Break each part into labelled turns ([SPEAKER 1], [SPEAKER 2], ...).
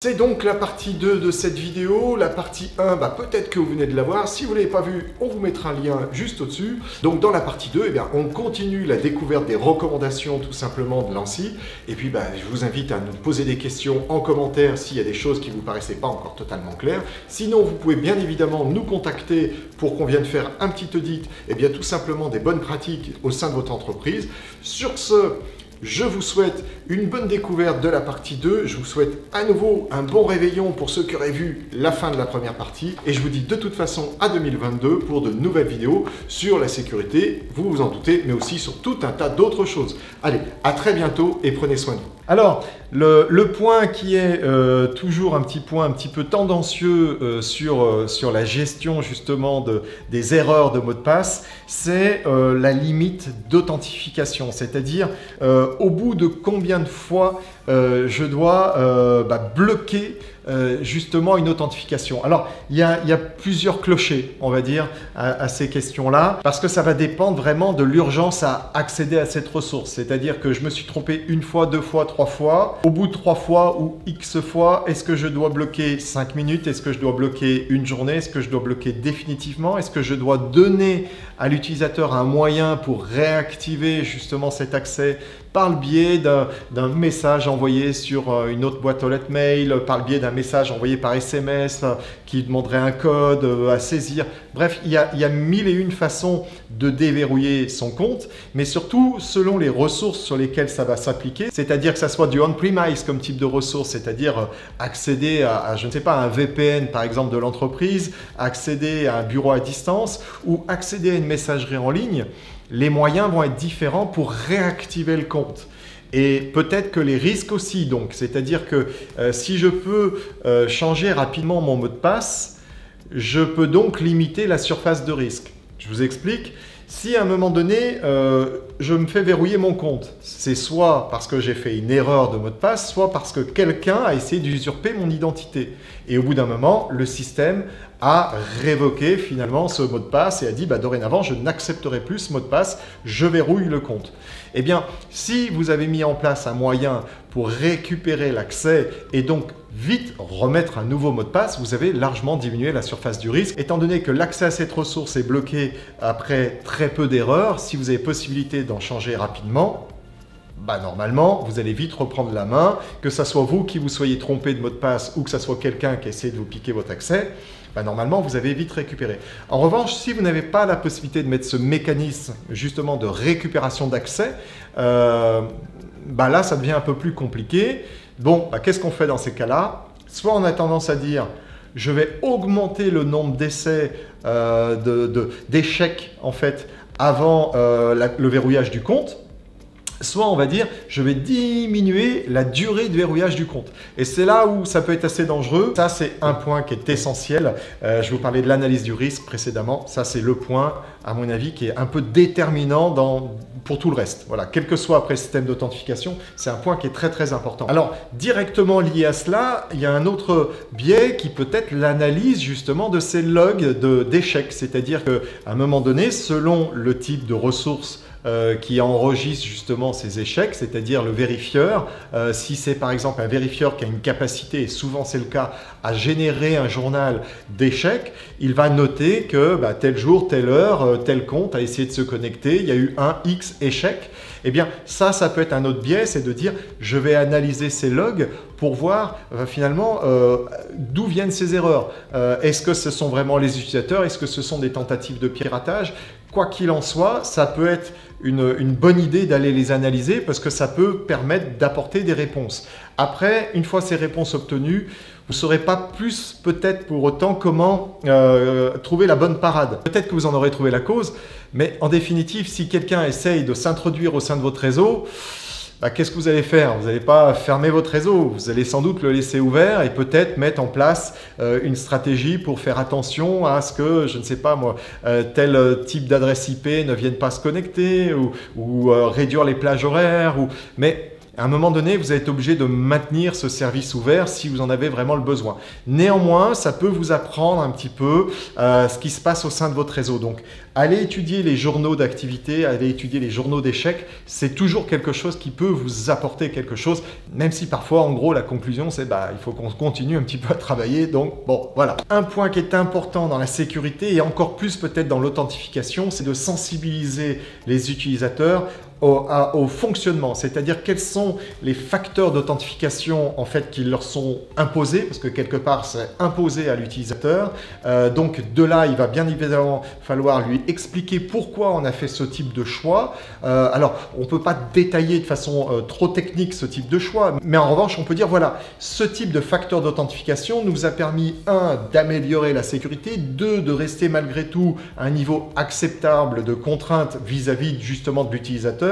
[SPEAKER 1] C'est donc la partie 2 de cette vidéo. La partie 1, peut-être que vous venez de la voir. Si vous ne l'avez pas vue, on vous mettra un lien juste au-dessus. Donc dans la partie 2, on continue la découverte des recommandations tout simplement de l'ANSSI. Et puis je vous invite à nous poser des questions en commentaire s'il y a des choses qui ne vous paraissaient pas encore totalement claires. Sinon, vous pouvez bien évidemment nous contacter pour qu'on vienne faire un petit audit, tout simplement des bonnes pratiques au sein de votre entreprise. Sur ce, je vous souhaite une bonne découverte de la partie 2. Je vous souhaite à nouveau un bon réveillon pour ceux qui auraient vu la fin de la première partie. Et je vous dis de toute façon à 2022 pour de nouvelles vidéos sur la sécurité, vous vous en doutez, mais aussi sur tout un tas d'autres choses. Allez, à très bientôt et prenez soin de vous. Alors, le point qui est toujours un petit peu tendancieux sur la gestion justement des erreurs de mots de passe, c'est la limite d'authentification. C'est-à-dire, au bout de combien de fois je dois bloquer justement une authentification. Alors, il y a plusieurs clochers, on va dire, à ces questions-là, parce que ça va dépendre vraiment de l'urgence à accéder à cette ressource. C'est-à-dire que je me suis trompé une fois, deux fois, trois fois. Au bout de 3 fois ou X fois, est-ce que je dois bloquer 5 minutes? Est-ce que je dois bloquer une journée? Est-ce que je dois bloquer définitivement? Est-ce que je dois donner à l'utilisateur un moyen pour réactiver justement cet accès par le biais d'un message envoyé sur une autre boîte aux lettres mail, par le biais d'un message envoyé par SMS qui demanderait un code à saisir. Bref, il y a mille et une façons de déverrouiller son compte, mais surtout selon les ressources sur lesquelles ça va s'appliquer, c'est-à-dire que ça soit du on-premise comme type de ressource, c'est-à-dire accéder à, je ne sais pas, un VPN par exemple de l'entreprise, accéder à un bureau à distance ou accéder à une messagerie en ligne. Les moyens vont être différents pour réactiver le compte. Et peut-être que les risques aussi, donc, c'est-à-dire que si je peux changer rapidement mon mot de passe, je peux donc limiter la surface de risque. Je vous explique. Si à un moment donné, je me fais verrouiller mon compte, c'est soit parce que j'ai fait une erreur de mot de passe, soit parce que quelqu'un a essayé d'usurper mon identité. Et au bout d'un moment, le système a révoqué finalement ce mot de passe et a dit dorénavant, je n'accepterai plus ce mot de passe, je verrouille le compte. Eh bien, si vous avez mis en place un moyen pour récupérer l'accès et donc vite remettre un nouveau mot de passe, vous avez largement diminué la surface du risque. Étant donné que l'accès à cette ressource est bloqué après très peu d'erreurs, si vous avez possibilité d'en changer rapidement, normalement, vous allez vite reprendre la main, que ce soit vous qui vous soyez trompé de mot de passe ou que ce soit quelqu'un qui essaie de vous piquer votre accès, normalement, vous avez vite récupéré. En revanche, si vous n'avez pas la possibilité de mettre ce mécanisme justement de récupération d'accès, là, ça devient un peu plus compliqué. Bon, qu'est-ce qu'on fait dans ces cas-là? Soit on a tendance à dire, je vais augmenter le nombre d'essais, d'échecs en fait, avant le verrouillage du compte. Soit on va dire, je vais diminuer la durée de verrouillage du compte. Et c'est là où ça peut être assez dangereux. Ça, c'est un point qui est essentiel. Je vous parlais de l'analyse du risque précédemment. Ça, c'est le point, à mon avis, qui est un peu déterminant pour tout le reste. Voilà, quel que soit après le système d'authentification, c'est un point qui est très très important. Alors, directement lié à cela, il y a un autre biais qui peut être l'analyse justement de ces logs d'échecs. C'est-à-dire qu'à un moment donné, selon le type de ressources qui enregistre justement ces échecs, c'est-à-dire le vérifieur. Si c'est par exemple un vérifieur qui a une capacité, et souvent c'est le cas, à générer un journal d'échecs, il va noter que tel jour, telle heure, tel compte a essayé de se connecter, il y a eu un X échec. Eh bien ça peut être un autre biais, c'est de dire je vais analyser ces logs pour voir finalement d'où viennent ces erreurs. Est-ce que ce sont vraiment les utilisateurs? Est-ce que ce sont des tentatives de piratage? Quoi qu'il en soit, ça peut être une bonne idée d'aller les analyser parce que ça peut permettre d'apporter des réponses. Après, une fois ces réponses obtenues, vous ne saurez pas plus peut-être pour autant comment trouver la bonne parade. Peut-être que vous en aurez trouvé la cause, mais en définitive, si quelqu'un essaye de s'introduire au sein de votre réseau, qu'est-ce que vous allez faire? Vous n'allez pas fermer votre réseau, vous allez sans doute le laisser ouvert et peut-être mettre en place une stratégie pour faire attention à ce que, je ne sais pas moi, tel type d'adresse IP ne vienne pas se connecter ou réduire les plages horaires. Mais À un moment donné, vous êtes obligé de maintenir ce service ouvert si vous en avez vraiment le besoin. Néanmoins, ça peut vous apprendre un petit peu ce qui se passe au sein de votre réseau. Donc, allez étudier les journaux d'activité, allez étudier les journaux d'échecs. C'est toujours quelque chose qui peut vous apporter quelque chose, même si parfois, en gros, la conclusion, c'est il faut qu'on continue un petit peu à travailler. Donc, bon, voilà. Un point qui est important dans la sécurité et encore plus peut-être dans l'authentification, c'est de sensibiliser les utilisateurs au fonctionnement, c'est-à-dire quels sont les facteurs d'authentification en fait qui leur sont imposés, parce que quelque part c'est imposé à l'utilisateur. Donc de là, il va bien évidemment falloir lui expliquer pourquoi on a fait ce type de choix. Alors, on ne peut pas détailler de façon trop technique ce type de choix, mais en revanche, on peut dire voilà, ce type de facteur d'authentification nous a permis, un, d'améliorer la sécurité, deux, de rester malgré tout à un niveau acceptable de contrainte vis-à-vis justement de l'utilisateur.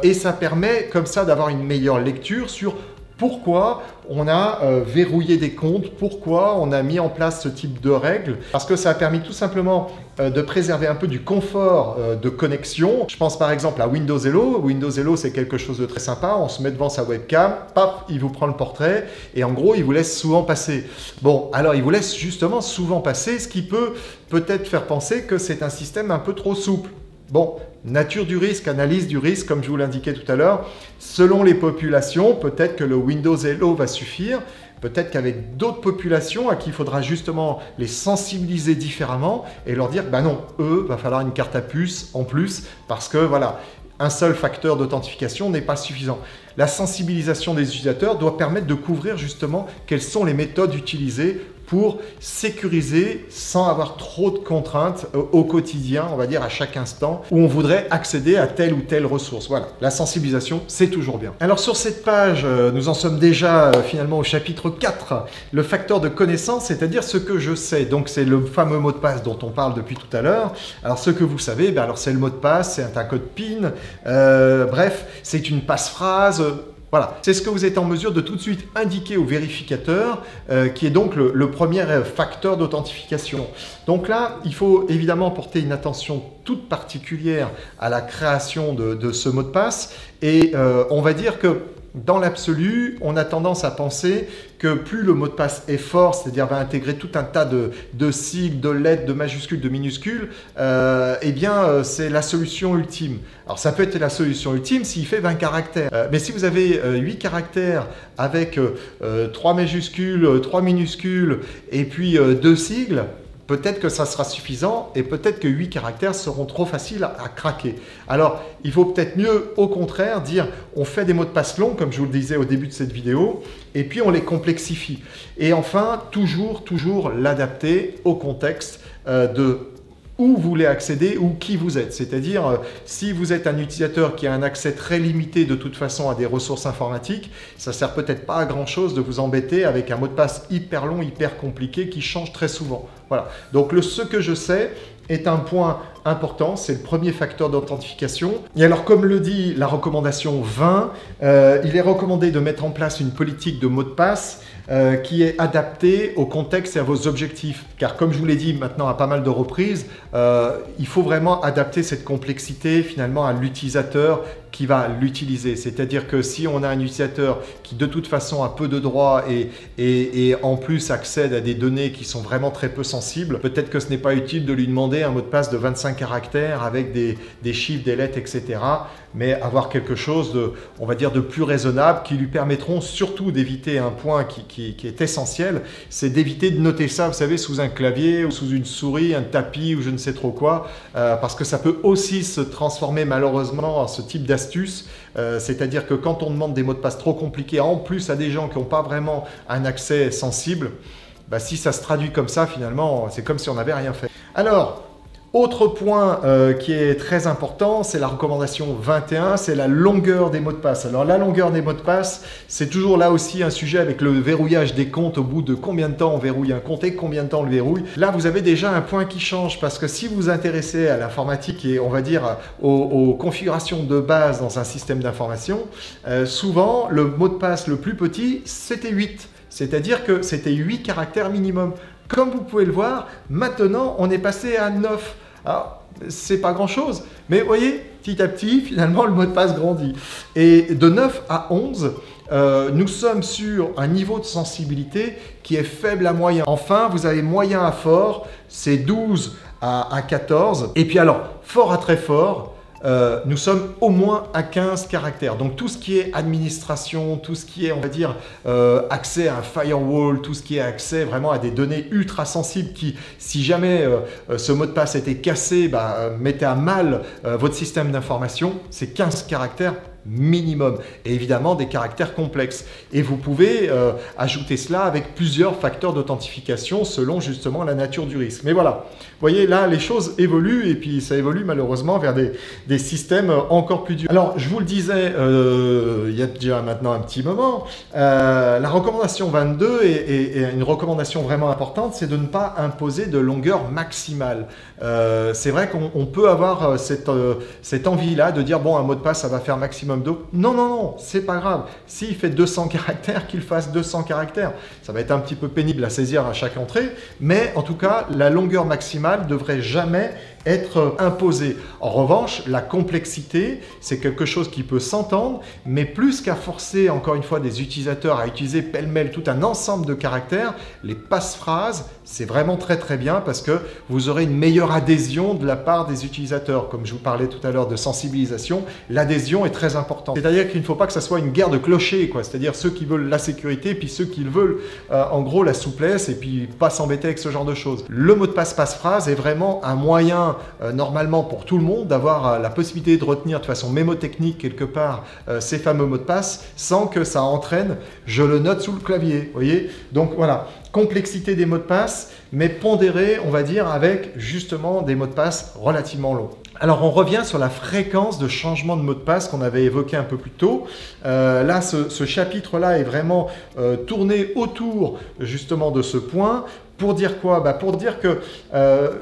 [SPEAKER 1] Et ça permet comme ça d'avoir une meilleure lecture sur pourquoi on a verrouillé des comptes, pourquoi on a mis en place ce type de règles, parce que ça a permis tout simplement de préserver un peu du confort de connexion. Je pense par exemple à Windows Hello. Windows Hello, c'est quelque chose de très sympa. On se met devant sa webcam, paf, il vous prend le portrait et en gros, il vous laisse souvent passer. Bon, alors il vous laisse justement souvent passer, ce qui peut peut-être faire penser que c'est un système un peu trop souple. Bon, nature du risque, analyse du risque, comme je vous l'indiquais tout à l'heure. Selon les populations, peut-être que le Windows Hello va suffire. Peut-être qu'avec d'autres populations à qui il faudra justement les sensibiliser différemment et leur dire, non, va falloir une carte à puce en plus parce que voilà, un seul facteur d'authentification n'est pas suffisant. La sensibilisation des utilisateurs doit permettre de couvrir justement quelles sont les méthodes utilisées pour sécuriser sans avoir trop de contraintes au quotidien, on va dire à chaque instant, où on voudrait accéder à telle ou telle ressource. Voilà, la sensibilisation, c'est toujours bien. Alors sur cette page, nous en sommes déjà finalement au chapitre 4, le facteur de connaissance, c'est-à-dire ce que je sais. Donc c'est le fameux mot de passe dont on parle depuis tout à l'heure. Alors ce que vous savez, alors c'est le mot de passe, c'est un code PIN, bref, c'est une passe-phrase. Voilà, c'est ce que vous êtes en mesure de tout de suite indiquer au vérificateur, qui est donc le premier facteur d'authentification. Donc là, il faut évidemment porter une attention toute particulière à la création de ce mot de passe. Et on va dire que dans l'absolu, on a tendance à penser que plus le mot de passe est fort, c'est-à-dire va intégrer tout un tas de sigles, de lettres, de majuscules, de minuscules, c'est la solution ultime. Alors ça peut être la solution ultime s'il fait 20 caractères. Mais si vous avez 8 caractères avec 3 majuscules, 3 minuscules et puis 2 sigles, peut-être que ça sera suffisant et peut-être que 8 caractères seront trop faciles à craquer. Alors, il vaut peut-être mieux, au contraire, dire on fait des mots de passe longs, comme je vous le disais au début de cette vidéo, et puis on les complexifie. Et enfin, toujours l'adapter au contexte de où vous voulez accéder ou qui vous êtes. C'est-à-dire, si vous êtes un utilisateur qui a un accès très limité de toute façon à des ressources informatiques, ça ne sert peut-être pas à grand-chose de vous embêter avec un mot de passe hyper long, hyper compliqué qui change très souvent. Voilà. Donc, ce que je sais est un point important, c'est le premier facteur d'authentification. Et alors, comme le dit la recommandation 20, il est recommandé de mettre en place une politique de mot de passe qui est adaptée au contexte et à vos objectifs. Car comme je vous l'ai dit maintenant à pas mal de reprises, il faut vraiment adapter cette complexité finalement à l'utilisateur qui va l'utiliser. C'est-à-dire que si on a un utilisateur qui de toute façon a peu de droits et en plus accède à des données qui sont vraiment très peu sensibles, peut-être que ce n'est pas utile de lui demander un mot de passe de 25 caractères avec des chiffres, des lettres, etc. Mais avoir quelque chose de, on va dire, de plus raisonnable qui lui permettront surtout d'éviter un point qui est essentiel, c'est d'éviter de noter ça, vous savez, sous un clavier ou sous une souris, un tapis ou je ne sais trop quoi, parce que ça peut aussi se transformer malheureusement en ce type d'astuce, c'est-à-dire que quand on demande des mots de passe trop compliqués, en plus à des gens qui n'ont pas vraiment un accès sensible, si ça se traduit comme ça, finalement, c'est comme si on n'avait rien fait. Alors, autre point qui est très important, c'est la recommandation 21, c'est la longueur des mots de passe. Alors la longueur des mots de passe, c'est toujours là aussi un sujet avec le verrouillage des comptes, au bout de combien de temps on verrouille un compte et combien de temps on le verrouille. Là, vous avez déjà un point qui change parce que si vous vous intéressez à l'informatique et on va dire aux configurations de base dans un système d'information, souvent le mot de passe le plus petit, c'était 8. C'est-à-dire que c'était 8 caractères minimum. Comme vous pouvez le voir, maintenant on est passé à 9. Alors, c'est pas grand-chose, mais vous voyez, petit à petit, finalement, le mot de passe grandit. Et de 9 à 11, nous sommes sur un niveau de sensibilité qui est faible à moyen. Enfin, vous avez moyen à fort, c'est 12 à 14. Et puis alors, fort à très fort, nous sommes au moins à 15 caractères. Donc tout ce qui est administration, tout ce qui est, on va dire, accès à un firewall, tout ce qui est accès vraiment à des données ultra sensibles qui, si jamais ce mot de passe était cassé, mettait à mal votre système d'information, c'est 15 caractères minimum, et évidemment des caractères complexes. Et vous pouvez ajouter cela avec plusieurs facteurs d'authentification selon justement la nature du risque. Mais voilà, vous voyez là les choses évoluent, et puis ça évolue malheureusement vers des systèmes encore plus durs. Alors je vous le disais il y a déjà maintenant un petit moment, la recommandation 22 est une recommandation vraiment importante, c'est de ne pas imposer de longueur maximale. C'est vrai qu'on peut avoir cette envie-là de dire bon, un mot de passe ça va faire maximum de... Non, non, non, c'est pas grave. S'il fait 200 caractères, qu'il fasse 200 caractères. Ça va être un petit peu pénible à saisir à chaque entrée, mais en tout cas, la longueur maximale devrait jamais être imposée. En revanche, la complexité, c'est quelque chose qui peut s'entendre, mais plus qu'à forcer, encore une fois, des utilisateurs à utiliser pêle-mêle tout un ensemble de caractères, les passe-phrases, c'est vraiment très très bien parce que vous aurez une meilleure adhésion de la part des utilisateurs. Comme je vous parlais tout à l'heure de sensibilisation, l'adhésion est très importante. C'est-à-dire qu'il ne faut pas que ça soit une guerre de clochers, quoi. C'est-à-dire ceux qui veulent la sécurité, puis ceux qui veulent en gros la souplesse, et puis pas s'embêter avec ce genre de choses. Le mot de passe passe-phrase est vraiment un moyen normalement pour tout le monde d'avoir la possibilité de retenir de façon mémotechnique quelque part ces fameux mots de passe sans que ça entraîne, je le note sous le clavier, vous voyez. Donc voilà, complexité des mots de passe, mais pondéré, on va dire, avec justement des mots de passe relativement longs. Alors on revient sur la fréquence de changement de mot de passe qu'on avait évoqué un peu plus tôt. Là, ce chapitre-là est vraiment tourné autour justement de ce point. Pour dire quoi? Pour dire que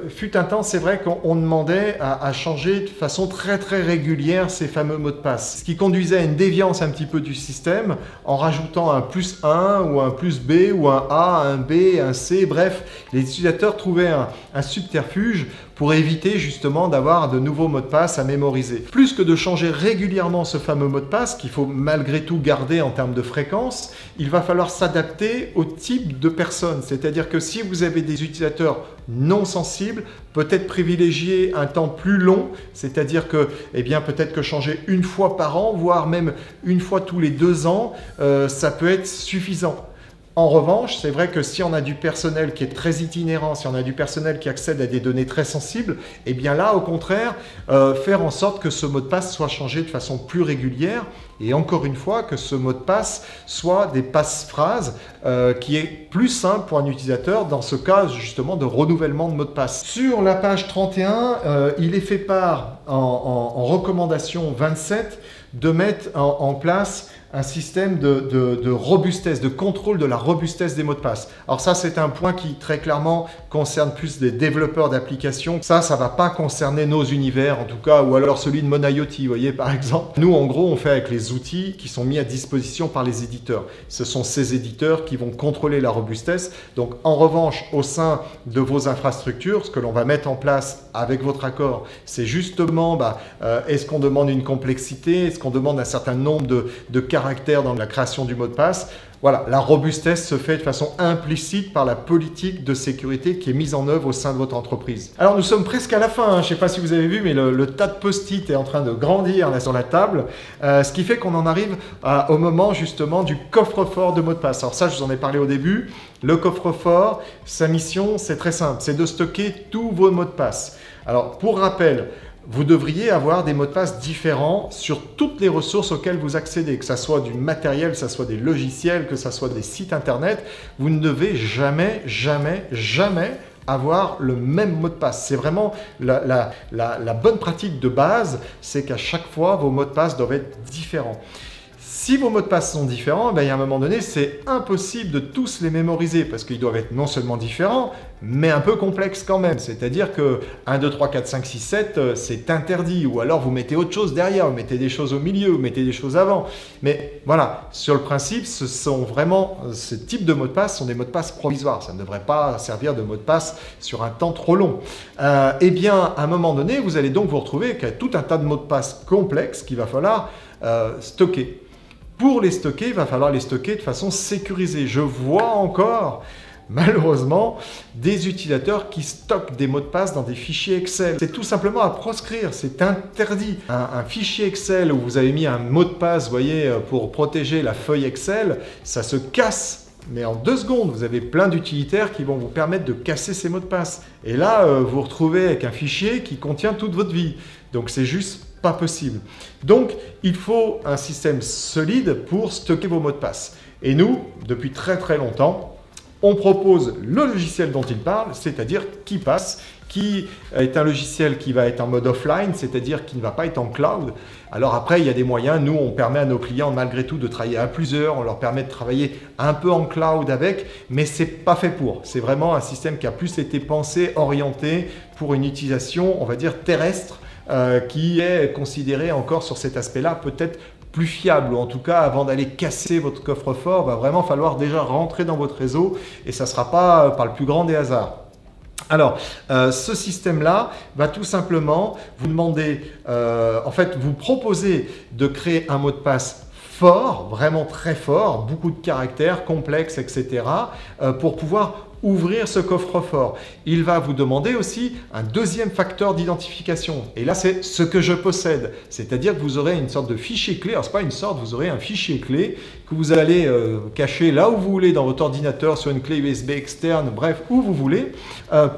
[SPEAKER 1] fut un temps, c'est vrai qu'on demandait à changer de façon très très régulière ces fameux mots de passe. Ce qui conduisait à une déviance un petit peu du système en rajoutant un +1 ou un +B ou un A, un B, un C, bref, les utilisateurs trouvaient un subterfuge pour éviter justement d'avoir de nouveaux mots de passe à mémoriser. Plus que de changer régulièrement ce fameux mot de passe, qu'il faut malgré tout garder en termes de fréquence, il va falloir s'adapter au type de personne. C'est-à-dire que si vous avez des utilisateurs non sensibles, peut-être privilégier un temps plus long, c'est-à-dire que, eh bien, peut-être que changer une fois par an, voire même une fois tous les 2 ans, ça peut être suffisant. En revanche, c'est vrai que si on a du personnel qui est très itinérant, si on a du personnel qui accède à des données très sensibles, eh bien là, au contraire, faire en sorte que ce mot de passe soit changé de façon plus régulière et encore une fois, que ce mot de passe soit des passe-phrases qui est plus simple pour un utilisateur dans ce cas justement de renouvellement de mot de passe. Sur la page 31, il est fait part en recommandation 27 de mettre en place un système de robustesse, de contrôle de la robustesse des mots de passe. Alors ça, c'est un point qui très clairement concerne plus des développeurs d'applications. Ça va pas concerner nos univers en tout cas, ou alors celui de MonIoT, vous voyez par exemple. Nous, en gros, on fait avec les outils qui sont mis à disposition par les éditeurs. Ce sont ces éditeurs qui vont contrôler la robustesse. Donc en revanche, au sein de vos infrastructures, ce que l'on va mettre en place avec votre accord, c'est justement, est-ce qu'on demande une complexité, est-ce qu'on demande un certain nombre de caractères dans la création du mot de passe. Voilà, la robustesse se fait de façon implicite par la politique de sécurité qui est mise en œuvre au sein de votre entreprise. Alors nous sommes presque à la fin, je ne sais pas si vous avez vu, mais le tas de post-it est en train de grandir là sur la table, ce qui fait qu'on en arrive au moment justement du coffre-fort de mots de passe. Alors ça, je vous en ai parlé au début. Le coffre-fort, sa mission, c'est très simple, c'est de stocker tous vos mots de passe. Alors pour rappel, vous devriez avoir des mots de passe différents sur toutes les ressources auxquelles vous accédez, que ce soit du matériel, que ce soit des logiciels, que ce soit des sites internet. Vous ne devez jamais, jamais, jamais avoir le même mot de passe. C'est vraiment la bonne pratique de base, c'est qu'à chaque fois, vos mots de passe doivent être différents. Si vos mots de passe sont différents, il y a un moment donné, c'est impossible de tous les mémoriser parce qu'ils doivent être non seulement différents, mais un peu complexes quand même. C'est-à-dire que 1, 2, 3, 4, 5, 6, 7, c'est interdit. Ou alors vous mettez autre chose derrière, vous mettez des choses au milieu, vous mettez des choses avant. Mais voilà, sur le principe, ce type de mots de passe sont des mots de passe provisoires. Ça ne devrait pas servir de mot de passe sur un temps trop long. Eh bien, à un moment donné, vous allez donc vous retrouver avec tout un tas de mots de passe complexes qu'il va falloir stocker. Pour les stocker, il va falloir les stocker de façon sécurisée. Je vois encore, malheureusement, des utilisateurs qui stockent des mots de passe dans des fichiers Excel. C'est tout simplement à proscrire, c'est interdit. Un fichier Excel où vous avez mis un mot de passe, vous voyez, pour protéger la feuille Excel, ça se casse. Mais en 2 secondes, vous avez plein d'utilitaires qui vont vous permettre de casser ces mots de passe. Et là, vous vous retrouvez avec un fichier qui contient toute votre vie. Donc c'est juste pas possible. Donc, il faut un système solide pour stocker vos mots de passe. Et nous, depuis très très longtemps, on propose le logiciel dont il parle, c'est-à-dire KeePass, qui est un logiciel qui va être en mode offline, c'est-à-dire qui ne va pas être en cloud. Alors après, il y a des moyens. Nous, on permet à nos clients, malgré tout, de travailler à plusieurs. On leur permet de travailler un peu en cloud avec, mais ce n'est pas fait pour. C'est vraiment un système qui a plus été pensé, orienté pour une utilisation, on va dire, terrestre, qui est considéré encore sur cet aspect-là peut-être plus fiable, ou en tout cas avant d'aller casser votre coffre-fort, va vraiment falloir déjà rentrer dans votre réseau et ça ne sera pas par le plus grand des hasards. Alors, ce système-là va tout simplement vous demander, en fait, vous proposer de créer un mot de passe fort, vraiment très fort, beaucoup de caractères complexes, etc., pour pouvoir ouvrir ce coffre-fort. Il va vous demander aussi un deuxième facteur d'identification. Et là, c'est ce que je possède. C'est-à-dire que vous aurez une sorte de fichier clé. Alors, ce n'est pas une sorte, vous aurez un fichier clé que vous allez cacher là où vous voulez dans votre ordinateur, sur une clé USB externe, bref, où vous voulez,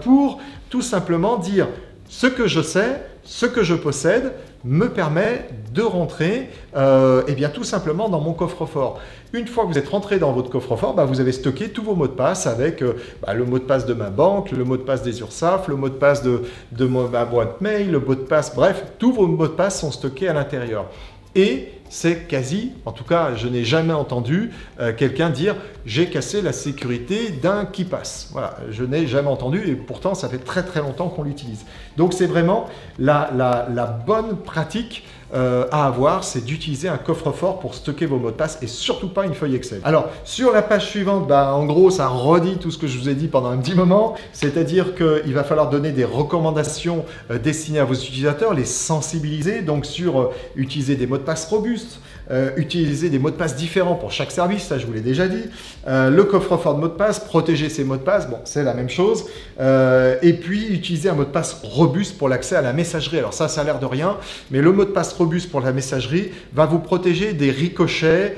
[SPEAKER 1] pour tout simplement dire ce que je sais, ce que je possède, me permet de rentrer eh bien, tout simplement dans mon coffre-fort. Une fois que vous êtes rentré dans votre coffre-fort, vous avez stocké tous vos mots de passe avec le mot de passe de ma banque, le mot de passe des URSSAF, le mot de passe de ma boîte mail, le mot de passe, bref, tous vos mots de passe sont stockés à l'intérieur. Et c'est quasi, en tout cas, je n'ai jamais entendu quelqu'un dire « j'ai cassé la sécurité d'un KeePass ». Voilà, je n'ai jamais entendu et pourtant, ça fait très très longtemps qu'on l'utilise. Donc, c'est vraiment la bonne pratique à avoir, c'est d'utiliser un coffre-fort pour stocker vos mots de passe et surtout pas une feuille Excel. Alors, sur la page suivante, en gros, ça redit tout ce que je vous ai dit pendant un petit moment, c'est-à-dire qu'il va falloir donner des recommandations destinées à vos utilisateurs, les sensibiliser, donc sur utiliser des mots de passe robustes, utiliser des mots de passe différents pour chaque service, ça je vous l'ai déjà dit, le coffre-fort de mots de passe, protéger ces mots de passe, bon, c'est la même chose, et puis utiliser un mot de passe robuste pour l'accès à la messagerie. Alors ça a l'air de rien, mais le mot de passe robuste pour la messagerie va vous protéger des ricochets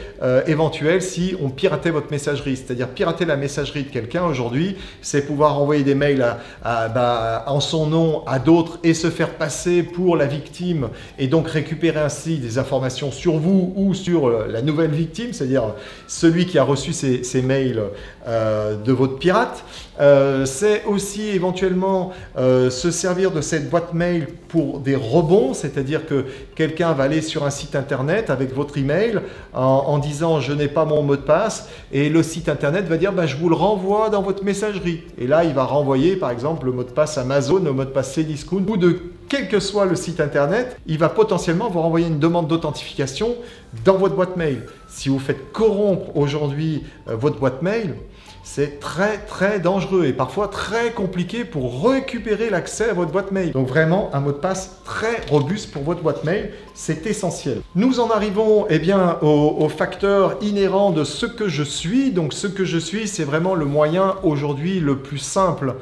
[SPEAKER 1] éventuels si on piratait votre messagerie. C'est-à-dire pirater la messagerie de quelqu'un aujourd'hui, c'est pouvoir envoyer des mails en son nom à d'autres et se faire passer pour la victime et donc récupérer ainsi des informations sur vous ou sur la nouvelle victime, c'est-à-dire celui qui a reçu ces mails de votre pirate. C'est aussi éventuellement se servir de cette boîte mail pour des rebonds, c'est-à-dire que quelqu'un va aller sur un site internet avec votre email en disant je n'ai pas mon mot de passe et le site internet va dire je vous le renvoie dans votre messagerie et là il va renvoyer par exemple le mot de passe Amazon, le mot de passe Cdiscount ou de quel que soit le site internet, il va potentiellement vous renvoyer une demande d'authentification dans votre boîte mail. Si vous faites corrompre aujourd'hui votre boîte mail, c'est très très dangereux et parfois très compliqué pour récupérer l'accès à votre boîte mail. Donc vraiment un mot de passe très robuste pour votre boîte mail, c'est essentiel. Nous en arrivons au facteur inhérent de ce que je suis. Donc ce que je suis, c'est vraiment le moyen aujourd'hui le plus simple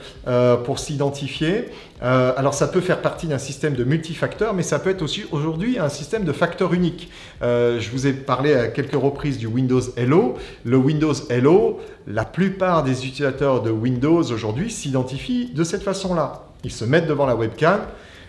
[SPEAKER 1] pour s'identifier. Alors ça peut faire partie d'un système de multifacteurs, mais ça peut être aussi aujourd'hui un système de facteurs uniques. Je vous ai parlé à quelques reprises du Windows Hello. Le Windows Hello, la plupart des utilisateurs de Windows aujourd'hui s'identifient de cette façon-là. Ils se mettent devant la webcam.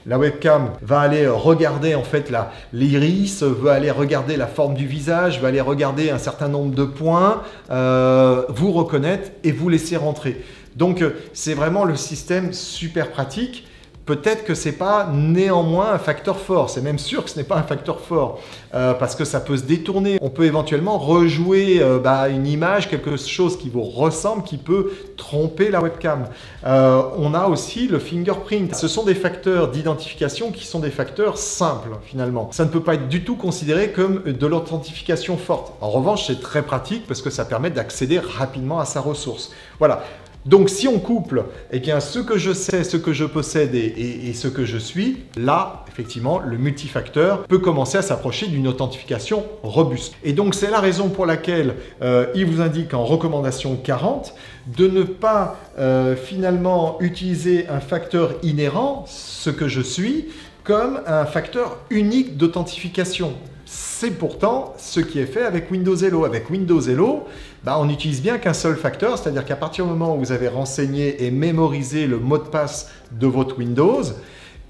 [SPEAKER 1] La webcam va aller regarder en fait l'iris, va aller regarder la forme du visage, va aller regarder un certain nombre de points, vous reconnaître et vous laisser rentrer. Donc c'est vraiment le système super pratique. peut-être que c'est pas néanmoins un facteur fort. C'est même sûr que ce n'est pas un facteur fort parce que ça peut se détourner. On peut éventuellement rejouer une image, quelque chose qui vous ressemble, qui peut tromper la webcam. On a aussi le fingerprint. Ce sont des facteurs d'identification qui sont des facteurs simples finalement. Ça ne peut pas être du tout considéré comme de l'authentification forte. En revanche, c'est très pratique parce que ça permet d'accéder rapidement à sa ressource. Voilà. Donc si on couple ce que je sais, ce que je possède et ce que je suis, là, effectivement, le multifacteur peut commencer à s'approcher d'une authentification robuste. Et donc c'est la raison pour laquelle il vous indique en recommandation 40 de ne pas finalement utiliser un facteur inhérent, ce que je suis, comme un facteur unique d'authentification. C'est pourtant ce qui est fait avec Windows Hello. Avec Windows Hello, on n'utilise bien qu'un seul facteur, c'est-à-dire qu'à partir du moment où vous avez renseigné et mémorisé le mot de passe de votre Windows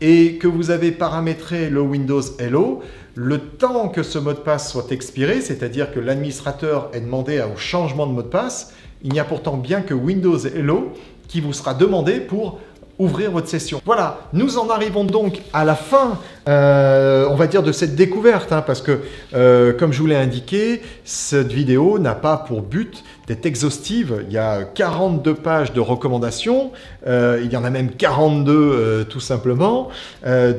[SPEAKER 1] et que vous avez paramétré le Windows Hello, le temps que ce mot de passe soit expiré, c'est-à-dire que l'administrateur ait demandé au changement de mot de passe, il n'y a pourtant bien que Windows Hello qui vous sera demandé pour ouvrir votre session. Voilà, nous en arrivons donc à la fin, on va dire, de cette découverte, parce que, comme je vous l'ai indiqué, cette vidéo n'a pas pour but d'être exhaustive. Il y a 42 pages de recommandations, il y en a même 42 tout simplement.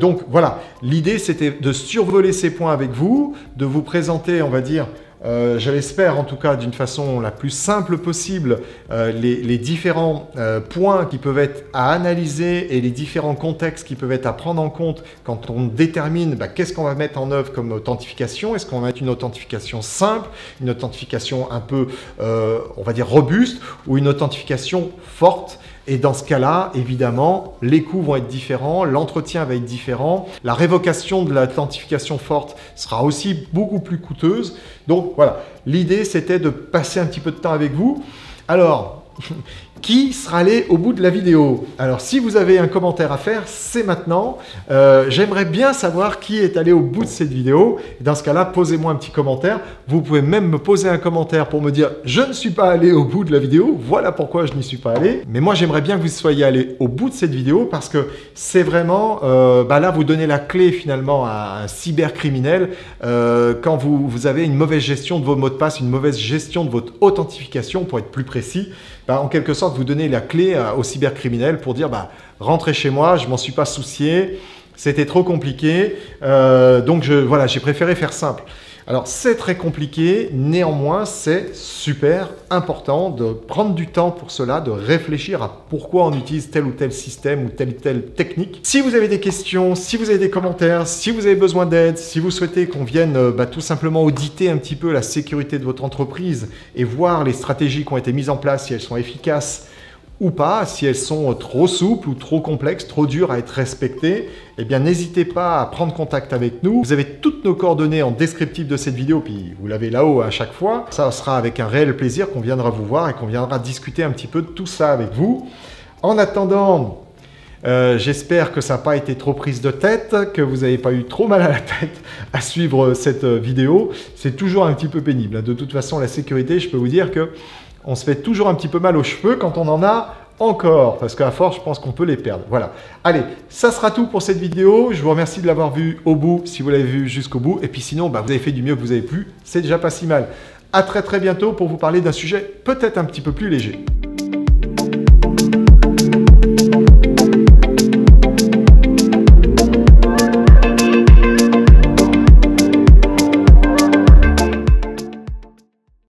[SPEAKER 1] Donc voilà, l'idée c'était de survoler ces points avec vous, de vous présenter, on va dire, je l'espère en tout cas d'une façon la plus simple possible, les différents points qui peuvent être à analyser et les différents contextes qui peuvent être à prendre en compte quand on détermine qu'est-ce qu'on va mettre en œuvre comme authentification. Est-ce qu'on va mettre une authentification simple, une authentification un peu, on va dire, robuste ou une authentification forte? Et dans ce cas-là, évidemment, les coûts vont être différents, l'entretien va être différent, la révocation de l'authentification forte sera aussi beaucoup plus coûteuse. Donc voilà, l'idée c'était de passer un petit peu de temps avec vous. Alors, qui sera allé au bout de la vidéo? Alors, si vous avez un commentaire à faire, c'est maintenant. J'aimerais bien savoir qui est allé au bout de cette vidéo. Dans ce cas-là, posez-moi un petit commentaire. Vous pouvez même me poser un commentaire pour me dire « Je ne suis pas allé au bout de la vidéo. Voilà pourquoi je n'y suis pas allé. » Mais moi, j'aimerais bien que vous soyez allé au bout de cette vidéo parce que c'est vraiment, là, vous donnez la clé finalement à un cybercriminel quand vous avez une mauvaise gestion de vos mots de passe, une mauvaise gestion de votre authentification, pour être plus précis. En quelque sorte, vous donnez la clé au cybercriminel pour dire rentrez chez moi, je m'en suis pas soucié, c'était trop compliqué, donc voilà, j'ai préféré faire simple. Alors c'est très compliqué, néanmoins c'est super important de prendre du temps pour cela, de réfléchir à pourquoi on utilise tel ou tel système ou telle technique. Si vous avez des questions, si vous avez des commentaires, si vous avez besoin d'aide, si vous souhaitez qu'on vienne tout simplement auditer un petit peu la sécurité de votre entreprise et voir les stratégies qui ont été mises en place, si elles sont efficaces ou pas, si elles sont trop souples ou trop complexes, trop dures à être respectées, eh bien n'hésitez pas à prendre contact avec nous. Vous avez toutes nos coordonnées en descriptif de cette vidéo, puis vous l'avez là-haut à chaque fois. Ça sera avec un réel plaisir qu'on viendra vous voir et qu'on viendra discuter un petit peu de tout ça avec vous. En attendant, j'espère que ça n'a pas été trop prise de tête, que vous n'avez pas eu trop mal à la tête à suivre cette vidéo. C'est toujours un petit peu pénible. De toute façon, la sécurité, je peux vous dire que on se fait toujours un petit peu mal aux cheveux quand on en a encore, parce qu'à force, je pense qu'on peut les perdre. Voilà. Allez, ça sera tout pour cette vidéo. Je vous remercie de l'avoir vu au bout, si vous l'avez vu jusqu'au bout. Et puis sinon, vous avez fait du mieux que vous avez pu. C'est déjà pas si mal. À très bientôt pour vous parler d'un sujet peut-être un petit peu plus léger.